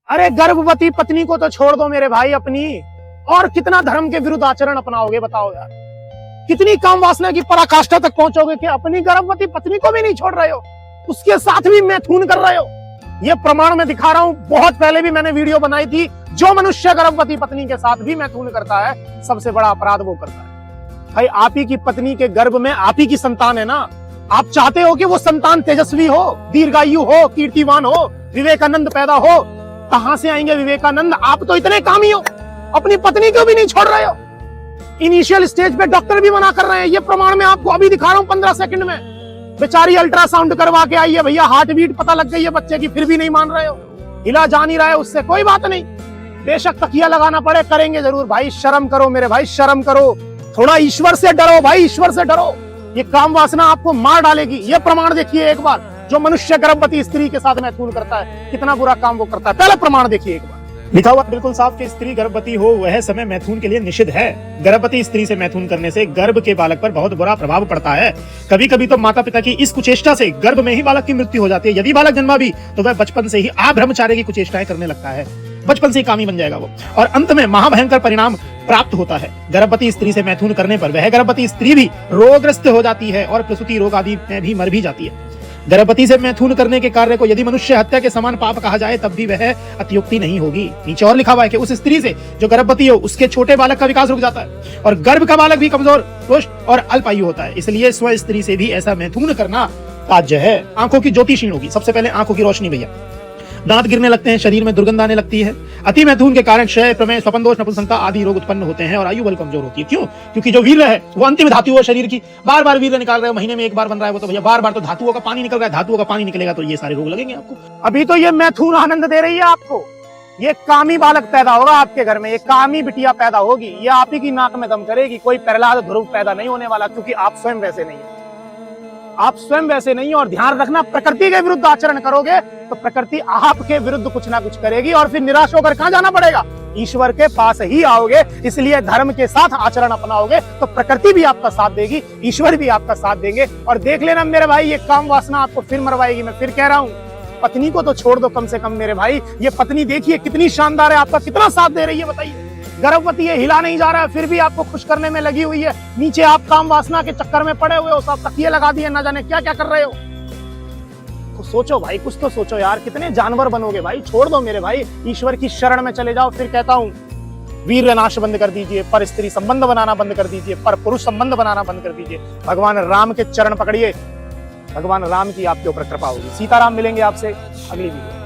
अरे गर्भवती पत्नी को तो छोड़ दो मेरे भाई अपनी, और कितना धर्म के विरुद्ध आचरण अपनाओगे बताओ यार। कितनी काम वासना की पराकाष्ठा तक पहुंचोगे कि अपनी गर्भवती पत्नी को भी नहीं छोड़ रहे हो, उसके साथ भी मैथुन कर रहे हो। ये प्रमाण मैं दिखा रहा हूं, बहुत पहले भी मैंने वीडियो बनाई थी। जो मनुष्य गर्भवती पत्नी के साथ भी मैथुन करता है, सबसे बड़ा अपराध वो करता है। भाई आप ही की पत्नी के गर्भ में आप ही की संतान है ना, आप चाहते हो कि वो संतान तेजस्वी हो, दीर्घायु हो, कीर्तिवान हो, विवेकानंद पैदा हो। कहां से आएंगे विवेकानंद? आप तो इतने कामी हो, अपनी पत्नी को भी नहीं छोड़ रहे हो। इनिशियल स्टेज पे डॉक्टर भी मना कर रहे हैं। ये प्रमाण मैं आपको अभी दिखा रहा हूं 15 सेकंड में। बेचारी अल्ट्रासाउंड करवा के आई है भैया, हार्ट बीट पता लग गई है बच्चे की, फिर भी नहीं मान रहे हो, हिला जा नहीं रहा है उससे। कोई बात नहीं, बेशक तकिया लगाना पड़े, करेंगे जरूर। भाई शर्म करो मेरे भाई, शर्म करो, थोड़ा ईश्वर से डरो भाई, ईश्वर से डरो। ये काम वासना आपको मार डालेगी। ये प्रमाण देखिए एक बार, जो मनुष्य गर्भवती स्त्री के साथ मैथुन करता है, कितना बुरा काम वो करता है। पहले प्रमाण देखिए एक बार। लिखा हुआ बिल्कुल साफ कि स्त्री गर्भवती हो वह समय मैथुन के लिए निषिद्ध है। गर्भवती स्त्री से मैथुन करने से गर्भ के बालक पर बहुत बुरा प्रभाव पड़ता है। कभी कभी तो माता पिता की इस कुचेष्टा से गर्भ में ही बालक की मृत्यु हो जाती है। यदि बालक जन्मा भी तो वह बचपन से ही अब्रह्मचार्य की कुचेष्टाएं करने लगता है, बचपन से ही कामी बन जाएगा वो, और अंत में महाभयंकर परिणाम प्राप्त होता है। गर्भवती स्त्री से मैथुन करने पर वह गर्भवती स्त्री भी रोगग्रस्त हो जाती है और प्रसूति रोग आदि में भी मर भी जाती है। गर्भवती से मैथुन करने के कार्य को यदि मनुष्य हत्या के समान पाप कहा जाए तब भी वह अतियुक्ति नहीं होगी। नीचे और लिखा हुआ है कि उस स्त्री से जो गर्भवती हो उसके छोटे बालक का विकास रुक जाता है और गर्भ का बालक भी कमजोर, रुष्ट और अल्पायु होता है। इसलिए स्व स्त्री से भी ऐसा मैथुन करना त्याज्य है। आंखों की ज्योति क्षीण होगी। सबसे पहले आंखों की रोशनी भैया, दांत गिरने लगते हैं, शरीर में दुर्गंध आने लगती है। अति मैथुन के कारण क्षय, प्रमेह, स्वपन दोष, नपुंसकता आदि रोग उत्पन्न होते हैं और आयु बल कमजोर होती है। क्यों? क्योंकि जो वीर्य है वो अंतिम धातु है शरीर की। बार बार वीर्य निकाल रहे हो, महीने में एक बार बन रहा है वो, तो भैया बार बार तो धातुओं का पानी निकल रहा है। धातुओं का पानी निकलेगा तो ये सारे रोग लगेंगे आपको। अभी तो ये मैथुन आनंद दे रही है आपको। ये कामी बालक पैदा होगा आपके घर में, ये कामी बिटिया पैदा होगी, ये आप ही की नाक में दम करेगी। कोई प्रहलाद ध्रुव पैदा नहीं होने वाला, क्योंकि आप स्वयं वैसे नहीं है। आप स्वयं वैसे नहीं। और ध्यान रखना, प्रकृति के विरुद्ध आचरण करोगे तो प्रकृति आपके विरुद्ध कुछ ना कुछ करेगी, और फिर निराश होकर कहां जाना पड़ेगा? ईश्वर के पास ही आओगे। इसलिए धर्म के साथ आचरण अपनाओगे तो प्रकृति भी आपका साथ देगी, ईश्वर भी आपका साथ देंगे। और देख लेना मेरे भाई, ये काम वासना आपको फिर मरवाएगी। मैं फिर कह रहा हूं, पत्नी को तो छोड़ दो कम से कम मेरे भाई। ये पत्नी देखिए कितनी शानदार है, आपका कितना साथ दे रही है बताइए। गर्भवती है, हिला नहीं जा रहा है, फिर भी आपको खुश करने में लगी हुई है। नीचे आप काम वासना के चक्कर में पड़े हुए हो, सब तकिए लगा दिए, ना जाने क्या क्या कर रहे हो। तो सोचो भाई, कुछ तो सोचो यार, कितने जानवर बनोगे भाई। छोड़ दो मेरे भाई, ईश्वर की शरण में चले जाओ। फिर कहता हूं, वीर्य नाश बंद कर दीजिए, पर स्त्री संबंध बनाना बंद कर दीजिए, पर पुरुष संबंध बनाना बंद कर दीजिए। भगवान राम के चरण पकड़िए, भगवान राम की आपके ऊपर कृपा होगी। सीताराम मिलेंगे आपसे अगली वीडियो।